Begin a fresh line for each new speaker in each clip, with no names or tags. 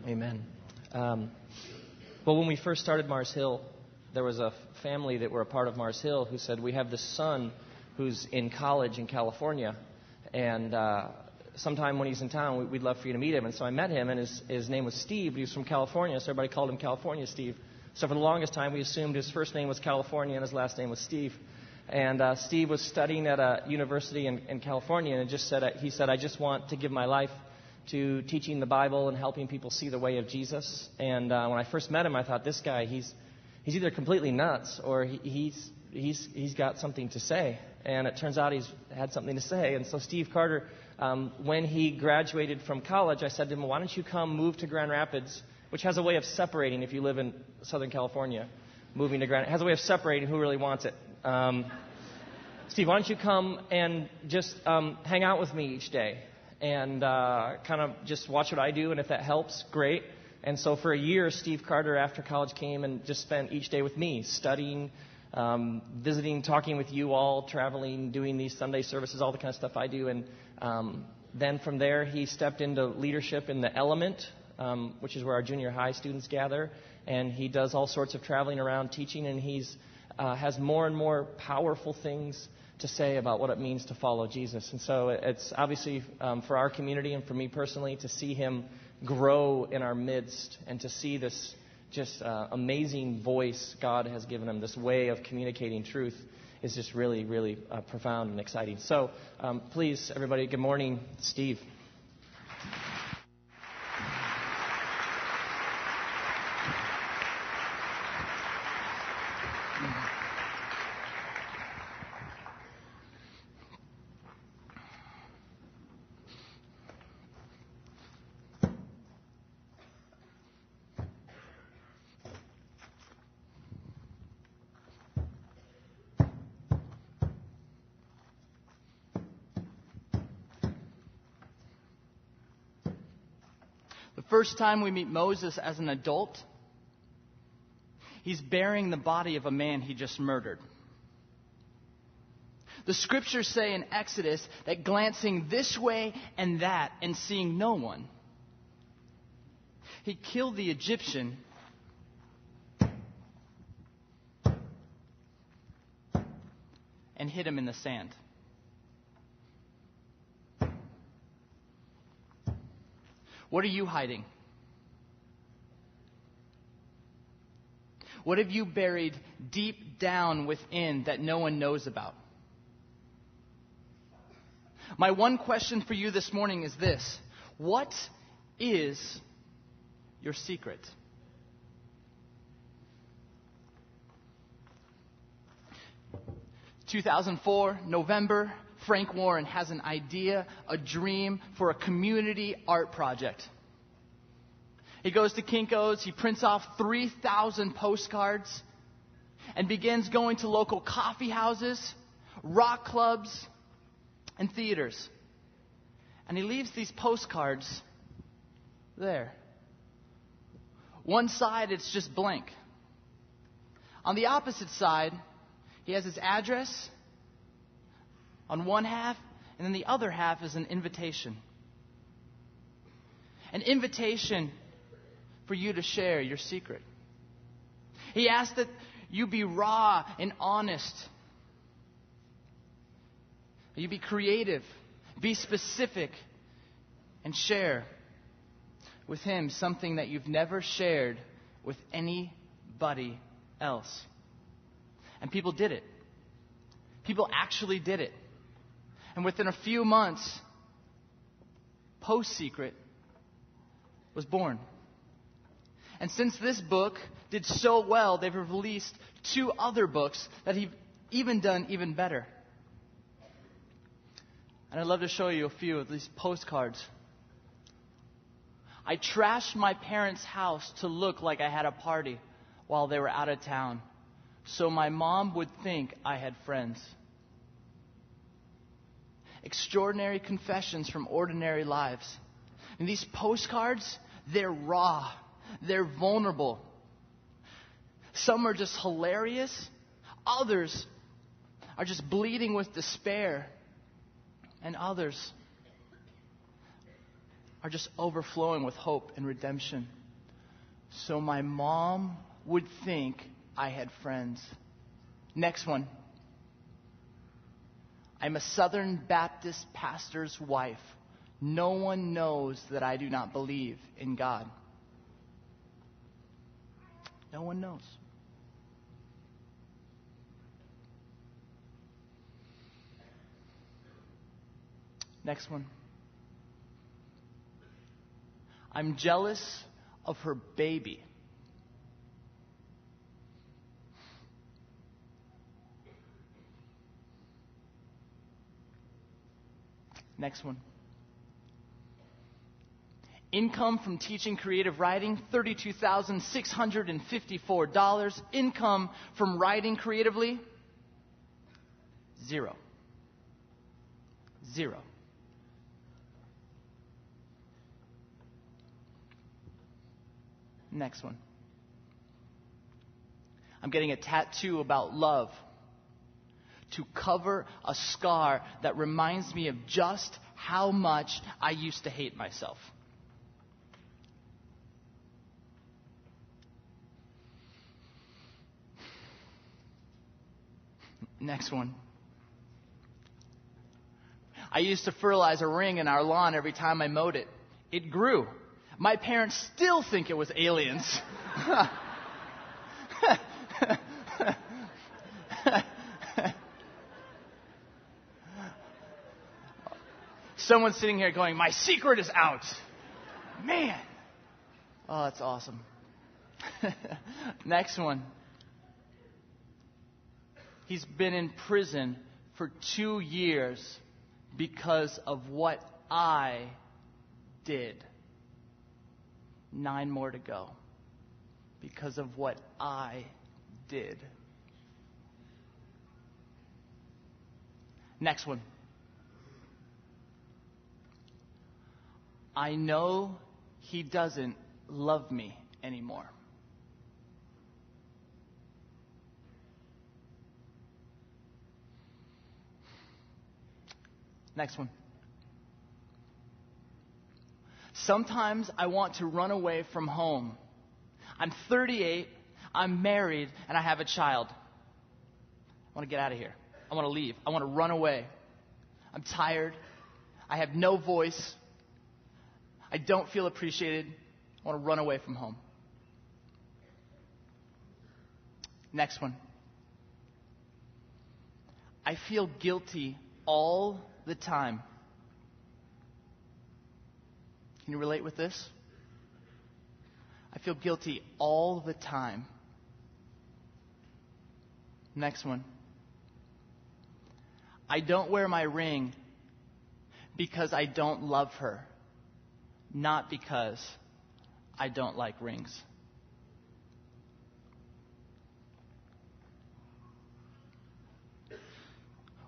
Amen. Well, when we first started Mars Hill, there was a family that were a part of Mars Hill who said, we have this son who's in college in California, and sometime when he's in town, we'd love for you to meet him. And so I met him, and his name was Steve. He was from California, so everybody called him California Steve. So for the longest time, we assumed his first name was California and his last name was Steve. And Steve was studying at a university in California, and he said, I just want to give my life to teaching the Bible and helping people see the way of Jesus. And when I first met him, I thought, this guy, he's either completely nuts or he's got something to say. And it turns out he's had something to say. And so Steve Carter, when he graduated from college, I said to him, why don't you come move to Grand Rapids, which has a way of separating if you live in Southern California. Moving to Grand Rapids has a way of separating who really wants it. Steve, why don't you come and just hang out with me each day and kind of just watch what I do, and if that helps, great. And so for a year, Steve Carter, after college, came and just spent each day with me, studying, visiting, talking with you all, traveling, doing these Sunday services, all the kind of stuff I do. And then from there, he stepped into leadership in the Element, which is where our junior high students gather. And he does all sorts of traveling around teaching, and he's has more and more powerful things to say about what it means to follow Jesus. And so it's obviously for our community and for me personally to see him grow in our midst and to see this just amazing voice God has given him, this way of communicating truth, is just really, really profound and exciting. So please, everybody, good morning, Steve.
First time we meet Moses as an adult, he's bearing the body of a man he just murdered. The scriptures say in Exodus that glancing this way and that and seeing no one, he killed the Egyptian and hid him in the sand. What are you hiding? What have you buried deep down within that no one knows about? My one question for you this morning is this: what is your secret? (2004) November, Frank Warren has an idea, a dream for a community art project. He goes to Kinko's, he prints off 3,000 postcards, and begins going to local coffee houses, rock clubs, and theaters. And he leaves these postcards there. One side, it's just blank. On the opposite side, he has his address on one half, and then the other half is an invitation. An invitation for you to share your secret. He asks that you be raw and honest. You be creative, be specific, and share with him something that you've never shared with anybody else. And people did it. People actually did it. And within a few months, Post Secret was born. And since this book did so well, they've released 2 other books that have even done even better. And I'd love to show you a few of these postcards. I trashed my parents' house to look like I had a party while they were out of town, so my mom would think I had friends. Extraordinary confessions from ordinary lives. And these postcards, they're raw. They're vulnerable. Some are just hilarious. Others are just bleeding with despair. And others are just overflowing with hope and redemption. So my mom would think I had friends. Next one. I'm a Southern Baptist pastor's wife. No one knows that I do not believe in God. No one knows. Next one. I'm jealous of her baby. Next one. Income from teaching creative writing, $32,654. Income from writing creatively, zero. Zero. Next one. I'm getting a tattoo about love to cover a scar that reminds me of just how much I used to hate myself. Next one. I used to fertilize a ring in our lawn every time I mowed it. It grew. My parents still think it was aliens. Someone's sitting here going, my secret is out. Man. Oh, that's awesome. Next one. He's been in prison for 2 years because of what I did. 9 more to go. Because of what I did. Next one. I know he doesn't love me anymore. Next one. Sometimes I want to run away from home. I'm 38, I'm married, and I have a child. I want to get out of here. I want to leave. I want to run away. I'm tired. I have no voice. I don't feel appreciated. I want to run away from home. Next one. I feel guilty all the time. Can you relate with this? I feel guilty all the time. Next one. I don't wear my ring because I don't love her, not because I don't like rings.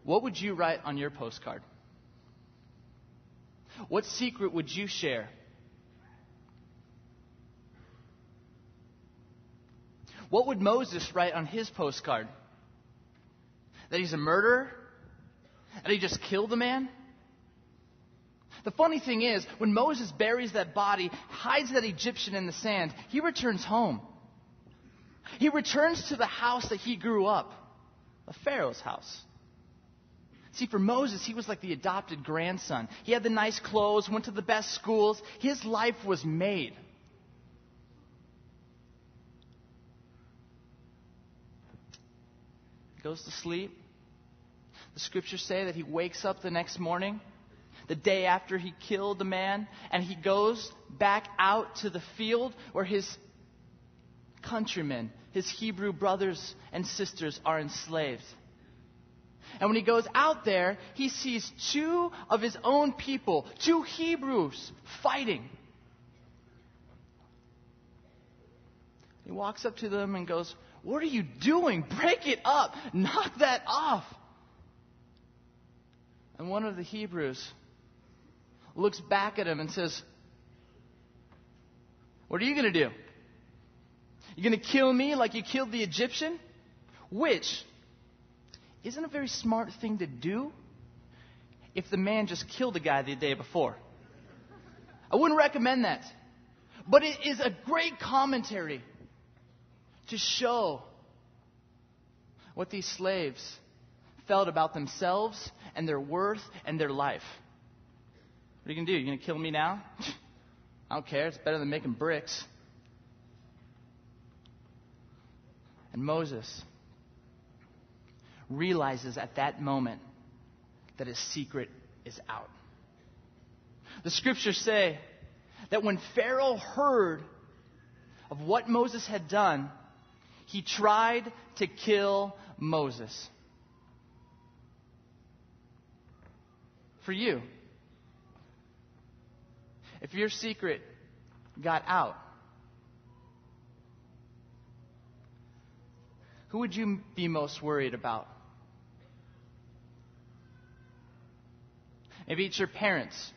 What would you write on your postcard? What secret would you share? What would Moses write on his postcard? That he's a murderer? That he just killed a man? The funny thing is, when Moses buries that body, hides that Egyptian in the sand, he returns home. He returns to the house that he grew up, a Pharaoh's house. See, for Moses, he was like the adopted grandson. He had the nice clothes, went to the best schools. His life was made. He goes to sleep. The scriptures say that he wakes up the next morning, the day after he killed the man, and he goes back out to the field where his countrymen, his Hebrew brothers and sisters are enslaved. And when he goes out there, he sees 2 of his own people, 2 Hebrews, fighting. He walks up to them and goes, "What are you doing? Break it up. Knock that off." And one of the Hebrews looks back at him and says, "What are you going to do? You going to kill me like you killed the Egyptian?" Which isn't a very smart thing to do if the man just killed a guy the day before. I wouldn't recommend that. But it is a great commentary to show what these slaves felt about themselves and their worth and their life. What are you going to do? You going to kill me now? I don't care. It's better than making bricks. And Moses realizes at that moment that his secret is out. The scriptures say that when Pharaoh heard of what Moses had done, he tried to kill Moses. For you, if your secret got out, who would you be most worried about? Maybe it's your parents.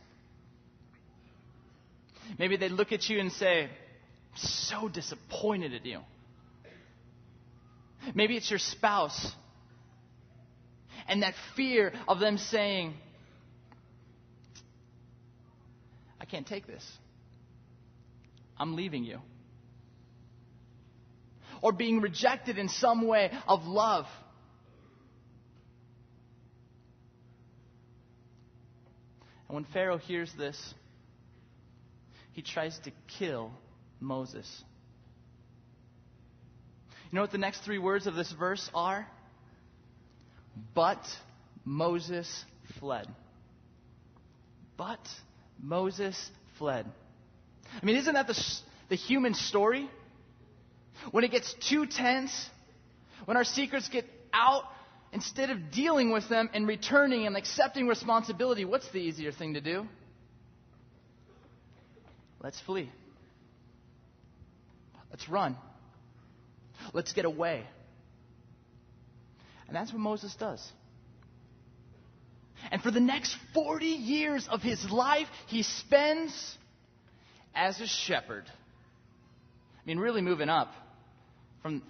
Maybe they'd look at you and say, I'm so disappointed at you. Maybe it's your spouse. And that fear of them saying, I can't take this. I'm leaving you. Or being rejected in some way of love. And when Pharaoh hears this, he tries to kill Moses. You know what the next three words of this verse are? But Moses fled. But Moses fled. I mean, isn't that the human story? When it gets too tense, when our secrets get out, instead of dealing with them and returning and accepting responsibility, what's the easier thing to do? Let's flee. Let's run. Let's get away. And that's what Moses does. And for the next 40 years of his life, he spends as a shepherd. I mean, really moving up from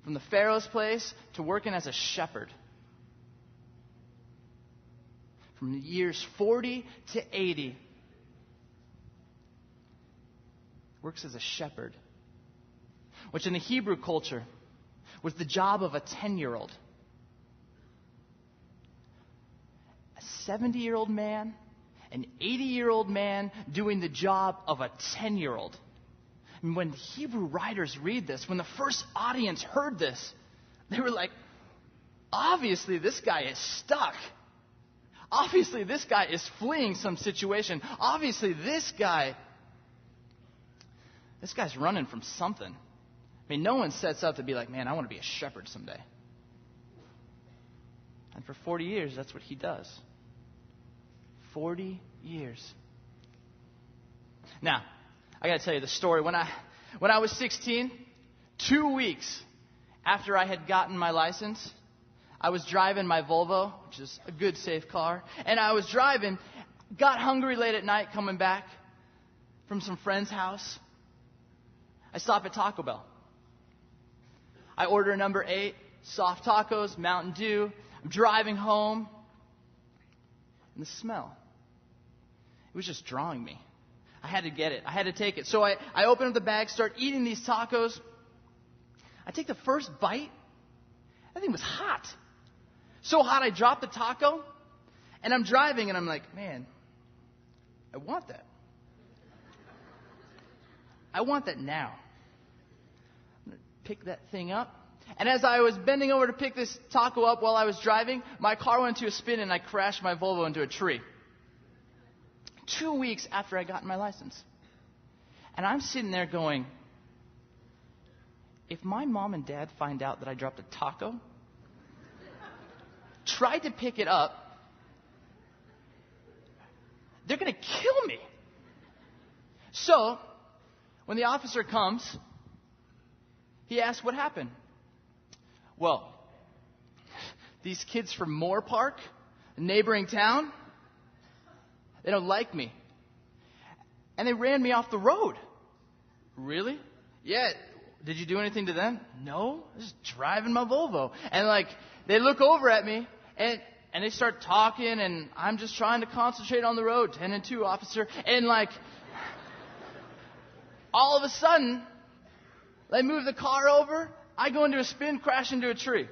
the Pharaoh's place to working as a shepherd. From the years 40 to 80, works as a shepherd, which in the Hebrew culture was the job of a 10-year-old. A 70-year-old man, an 80-year-old man doing the job of a 10-year-old. And when the Hebrew writers read this, when the first audience heard this, they were like, obviously this guy is stuck. Obviously this guy is fleeing some situation. Obviously this guy's running from something. I mean, no one sets out to be like, man, I want to be a shepherd someday. And for 40 years, that's what he does. 40 years. Now, I got to tell you the story. When I was 16, 2 weeks after I had gotten my license, I was driving my Volvo, which is a good, safe car. And I was driving, got hungry late at night coming back from some friend's house. I stop at Taco Bell. I order number 8, soft tacos, Mountain Dew. I'm driving home. And the smell, it was just drawing me. I had to get it. I had to take it. So I open up the bag, start eating these tacos. I take the first bite. That thing was hot. So hot I dropped the taco. And I'm driving and I'm like, man, I want that. I want that now. I'm going to pick that thing up. And as I was bending over to pick this taco up while I was driving, my car went into a spin and I crashed my Volvo into a tree. 2 weeks after I got my license. And I'm sitting there going, if my mom and dad find out that I dropped a taco, tried to pick it up, they're going to kill me. So, when the officer comes, he asks what happened. Well, these kids from Moore Park, a neighboring town, they don't like me. And they ran me off the road. Really? Yeah. Did you do anything to them? No. I was just driving my Volvo. And they look over at me and they start talking and I'm just trying to concentrate on the road. 10 and 2, officer. And All of a sudden, they move the car over. I go into a spin, crash into a tree.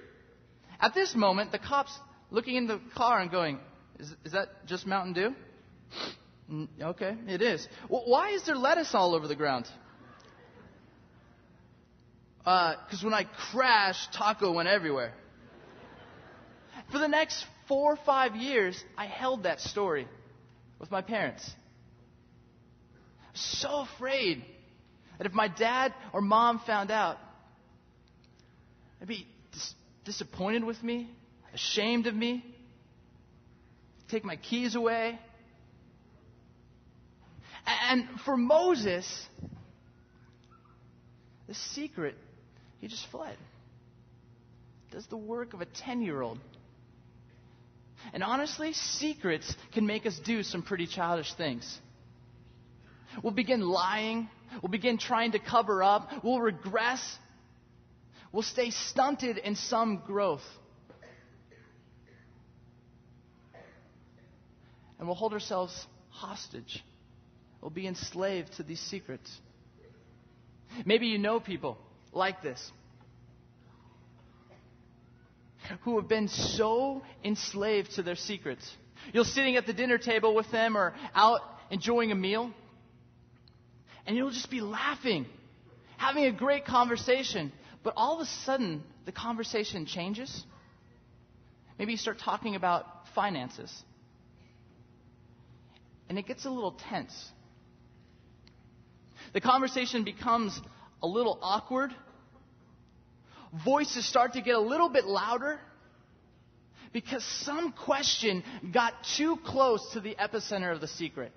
At this moment, the cop's looking in the car and going, is that just Mountain Dew? Okay, it is. Well, why is there lettuce all over the ground? Because when I crashed, taco went everywhere. For the next 4 or 5 years, I held that story with my parents. So afraid that if my dad or mom found out, they'd be disappointed with me, ashamed of me, take my keys away. And for Moses, the secret, he just fled. Does the work of a 10-year-old. And honestly, secrets can make us do some pretty childish things. We'll begin lying. We'll begin trying to cover up. We'll regress. We'll stay stunted in some growth. And we'll hold ourselves hostage. We'll be enslaved to these secrets. Maybe you know people like this who have been so enslaved to their secrets. You're sitting at the dinner table with them or out enjoying a meal, and you'll just be laughing, having a great conversation. But all of a sudden, the conversation changes. Maybe you start talking about finances, and it gets a little tense. The conversation becomes a little awkward. Voices start to get a little bit louder because some question got too close to the epicenter of the secret,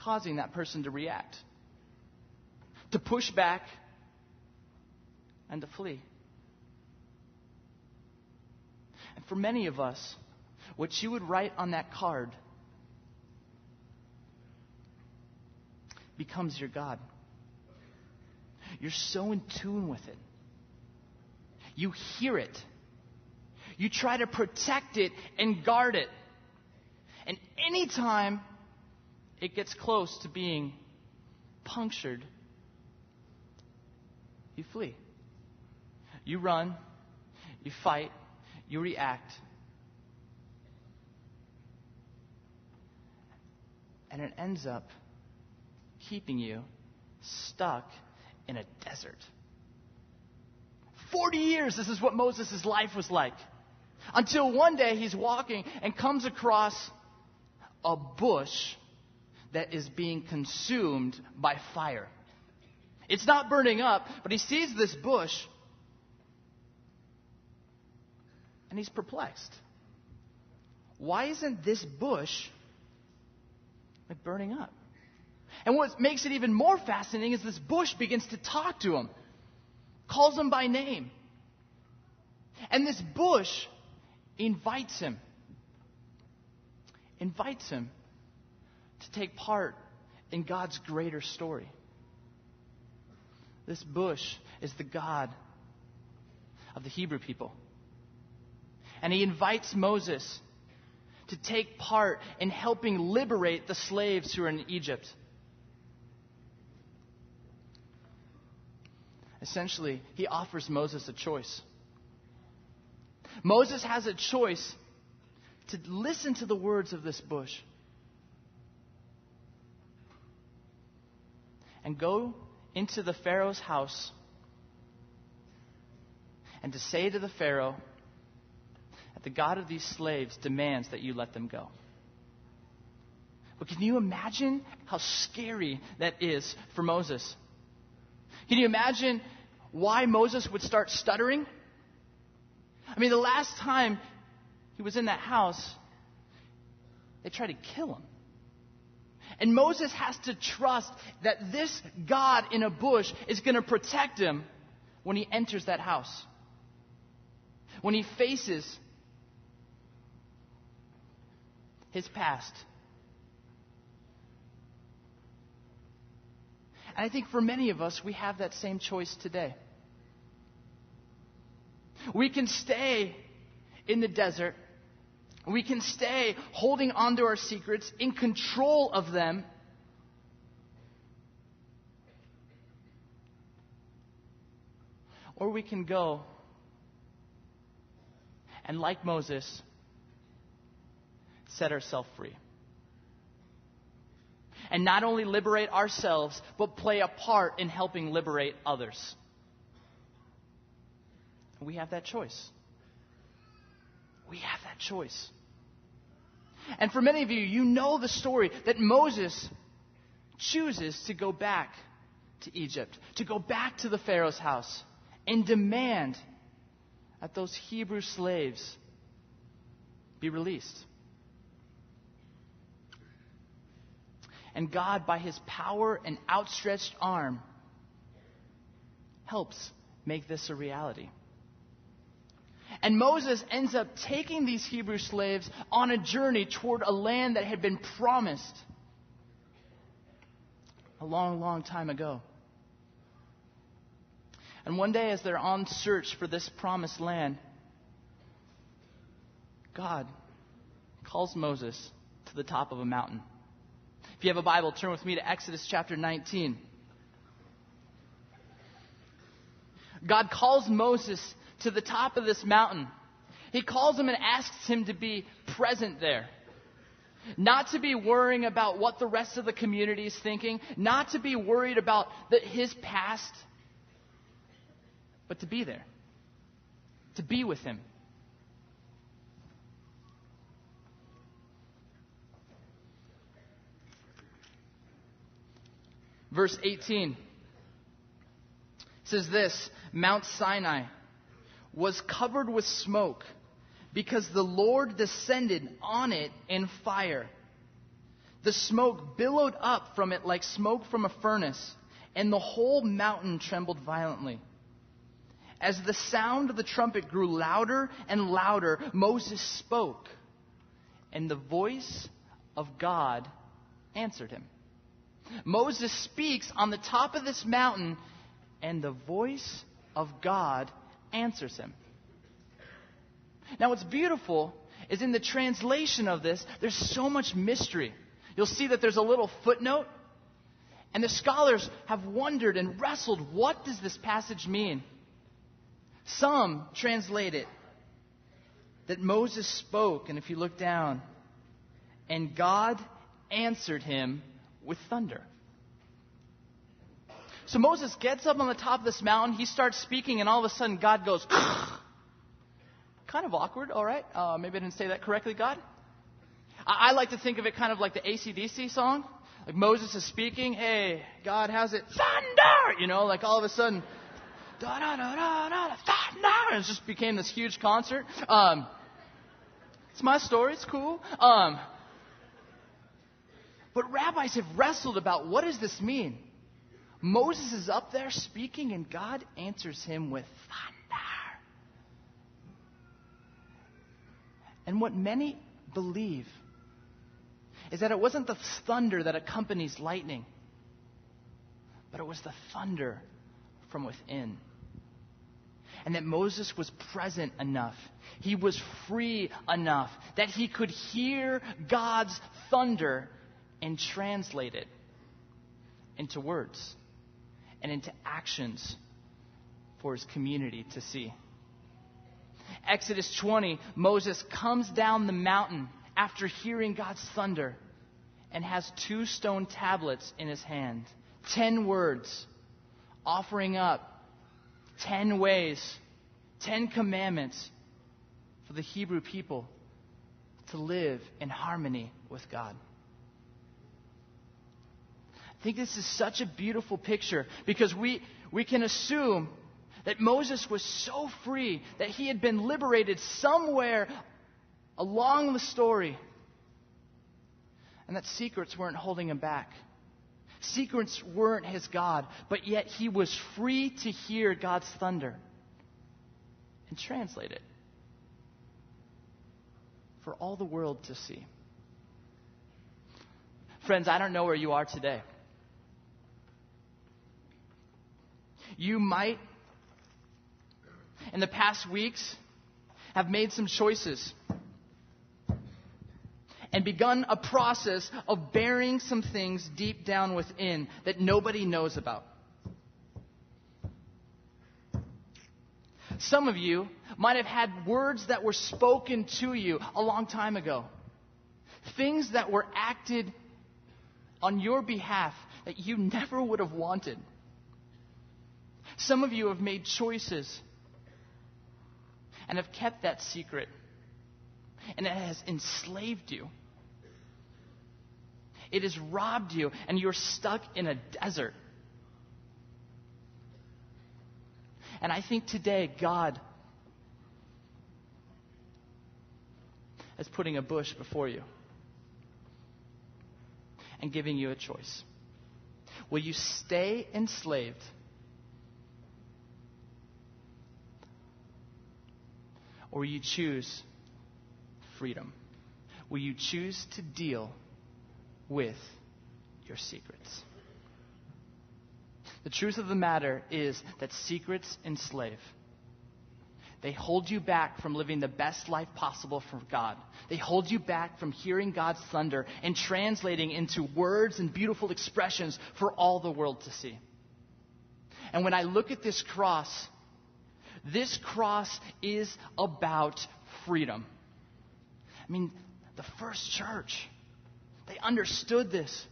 causing that person to react, to push back, and to flee. And for many of us, what you would write on that card becomes your God. You're so in tune with it. You hear it. You try to protect it and guard it. And anytime it gets close to being punctured, you flee. You run. You fight. You react. And it ends up keeping you stuck in a desert. 40 years, this is what Moses' life was like. Until one day he's walking and comes across a bush that is being consumed by fire. It's not burning up, but he sees this bush and he's perplexed. Why isn't this bush burning up? And what makes it even more fascinating is this bush begins to talk to him, calls him by name. And this bush invites him to take part in God's greater story. This bush is the God of the Hebrew people. And he invites Moses to take part in helping liberate the slaves who are in Egypt. Essentially, he offers Moses a choice. Moses has a choice to listen to the words of this bush and go into the Pharaoh's house and to say to the Pharaoh that the God of these slaves demands that you let them go. But can you imagine how scary that is for Moses? Can you imagine why Moses would start stuttering? I mean, the last time he was in that house, they tried to kill him. And Moses has to trust that this God in a bush is going to protect him when he enters that house, when he faces his past. And I think for many of us, we have that same choice today. We can stay in the desert. We can stay holding on to our secrets, in control of them. Or we can go and, like Moses, set ourselves free. And not only liberate ourselves, but play a part in helping liberate others. We have that choice. We have that choice. And for many of you, you know the story that Moses chooses to go back to Egypt, to go back to the Pharaoh's house and demand that those Hebrew slaves be released. And God, by his power and outstretched arm, helps make this a reality. And Moses ends up taking these Hebrew slaves on a journey toward a land that had been promised a long, long time ago. And one day, as they're on search for this promised land, God calls Moses to the top of a mountain. If you have a Bible, turn with me to Exodus chapter 19. God calls Moses to the top of this mountain. He calls him and asks him to be present there. Not to be worrying about what the rest of the community is thinking. Not to be worried about his past. But to be there. To be with him. Verse 18 says this: Mount Sinai was covered with smoke because the Lord descended on it in fire. The smoke billowed up from it like smoke from a furnace, and the whole mountain trembled violently. As the sound of the trumpet grew louder and louder, Moses spoke, and the voice of God answered him. Moses speaks on the top of this mountain, and the voice of God answers him. Now, what's beautiful is in the translation of this, there's so much mystery. You'll see that there's a little footnote, and the scholars have wondered and wrestled, what does this passage mean? Some translate it that Moses spoke, and if you look down, and God answered him with thunder. So Moses gets up on the top of this mountain, he starts speaking, and all of a sudden God goes, kind of awkward, all right? Maybe I didn't say that correctly, God. I like to think of it kind of like the AC/DC song. Like Moses is speaking, hey, God has it, thunder! You know, like all of a sudden, da-da-da-da-da, thunder! And it just became this huge concert. It's my story, it's cool. But rabbis have wrestled about, what does this mean? Moses is up there speaking, and God answers him with thunder. And what many believe is that it wasn't the thunder that accompanies lightning, but it was the thunder from within. And that Moses was present enough, he was free enough, that he could hear God's thunder and translate it into words and into actions for his community to see. Exodus 20, Moses comes down the mountain after hearing God's thunder and has 2 stone tablets in his hand. 10 words, offering up 10 ways, 10 commandments for the Hebrew people to live in harmony with God. I think this is such a beautiful picture because we can assume that Moses was so free that he had been liberated somewhere along the story, and that secrets weren't holding him back. Secrets weren't his God, but yet he was free to hear God's thunder and translate it for all the world to see. Friends, I don't know where you are today. You might, in the past weeks, have made some choices and begun a process of bearing some things deep down within that nobody knows about. Some of you might have had words that were spoken to you a long time ago. Things that were acted on your behalf that you never would have wanted. Some of you have made choices and have kept that secret, and it has enslaved you. It has robbed you, and you're stuck in a desert. And I think today God is putting a bush before you and giving you a choice. Will you stay enslaved? Or will you choose freedom? Will you choose to deal with your secrets? The truth of the matter is that secrets enslave. They hold you back from living the best life possible for God. They hold you back from hearing God's thunder and translating into words and beautiful expressions for all the world to see. And when I look at this cross is about freedom. I mean, the first church, they understood this.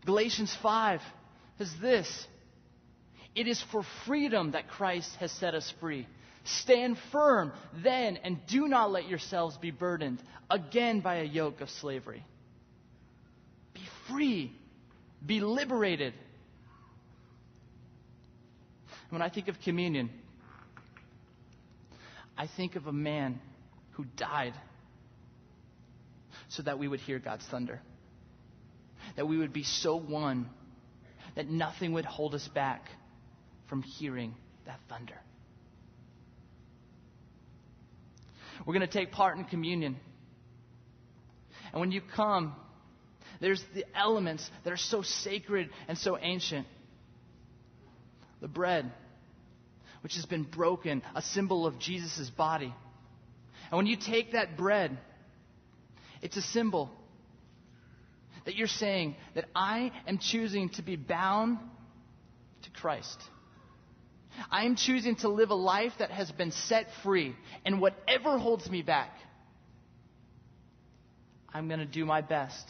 Galatians 5 is this. It is for freedom that Christ has set us free. Stand firm then, and do not let yourselves be burdened again by a yoke of slavery. Be free. Be liberated. When I think of communion, I think of a man who died so that we would hear God's thunder. That we would be so one that nothing would hold us back from hearing that thunder. We're going to take part in communion. And when you come, there's the elements that are so sacred and so ancient. The bread, which has been broken, a symbol of Jesus' body. And when you take that bread, it's a symbol that you're saying that I am choosing to be bound to Christ. I am choosing to live a life that has been set free. And whatever holds me back, I'm going to do my best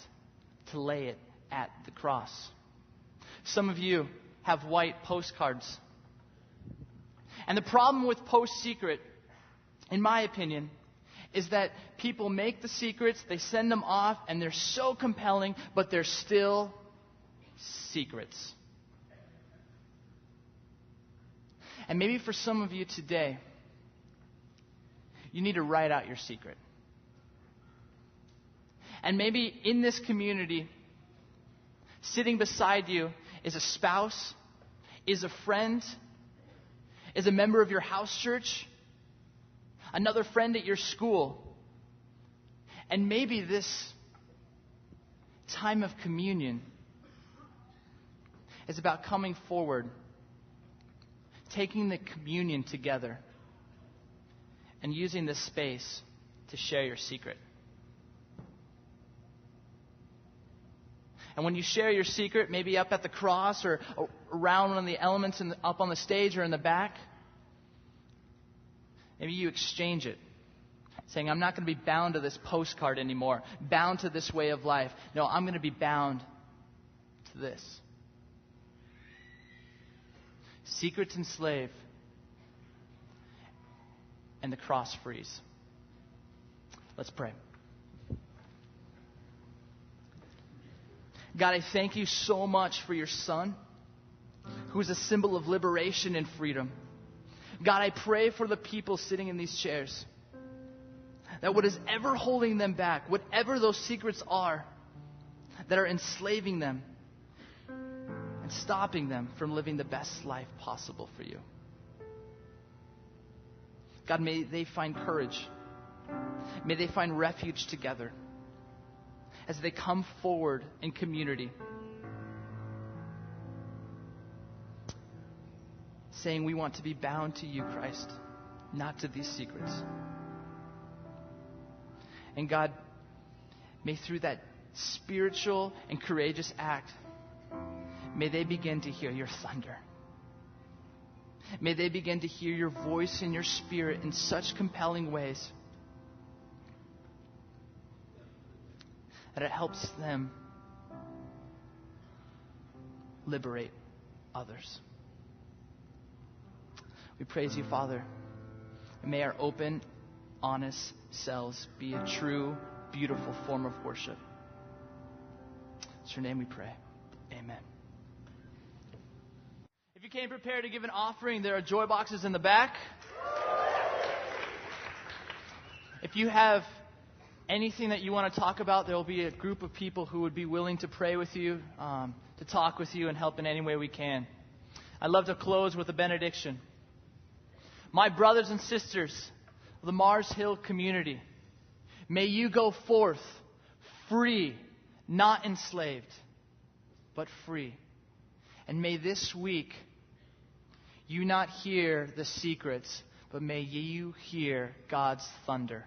to lay it at the cross. Some of you have white postcards. And the problem with Post-Secret, in my opinion, is that people make the secrets, they send them off, and they're so compelling, but they're still secrets. And maybe for some of you today, you need to write out your secret. And maybe in this community, sitting beside you is a spouse, is a friend, is a member of your house church, another friend at your school. And maybe this time of communion is about coming forward, taking the communion together, and using this space to share your secret. And when you share your secret, maybe up at the cross or around one of the elements up on the stage or in the back, maybe you exchange it, saying, I'm not going to be bound to this postcard anymore, bound to this way of life. No, I'm going to be bound to this. Secrets enslave, and the cross frees. Let's pray. God, I thank you so much for your Son, who is a symbol of liberation and freedom. God, I pray for the people sitting in these chairs, that what is ever holding them back, whatever those secrets are that are enslaving them and stopping them from living the best life possible for you. God, may they find courage. May they find refuge together as they come forward in community, saying we want to be bound to you, Christ, not to these secrets. And God, may through that spiritual and courageous act, may they begin to hear your thunder. May they begin to hear your voice and your Spirit in such compelling ways that it helps them liberate others. We praise you, Father. And may our open, honest selves be a true, beautiful form of worship. It's your name we pray. Amen. If you came prepared to give an offering, there are joy boxes in the back. If you have anything that you want to talk about, there will be a group of people who would be willing to pray with you, to talk with you and help in any way we can. I'd love to close with a benediction. My brothers and sisters of the Mars Hill community, may you go forth free, not enslaved, but free. And may this week you not hear the secrets, but may you hear God's thunder.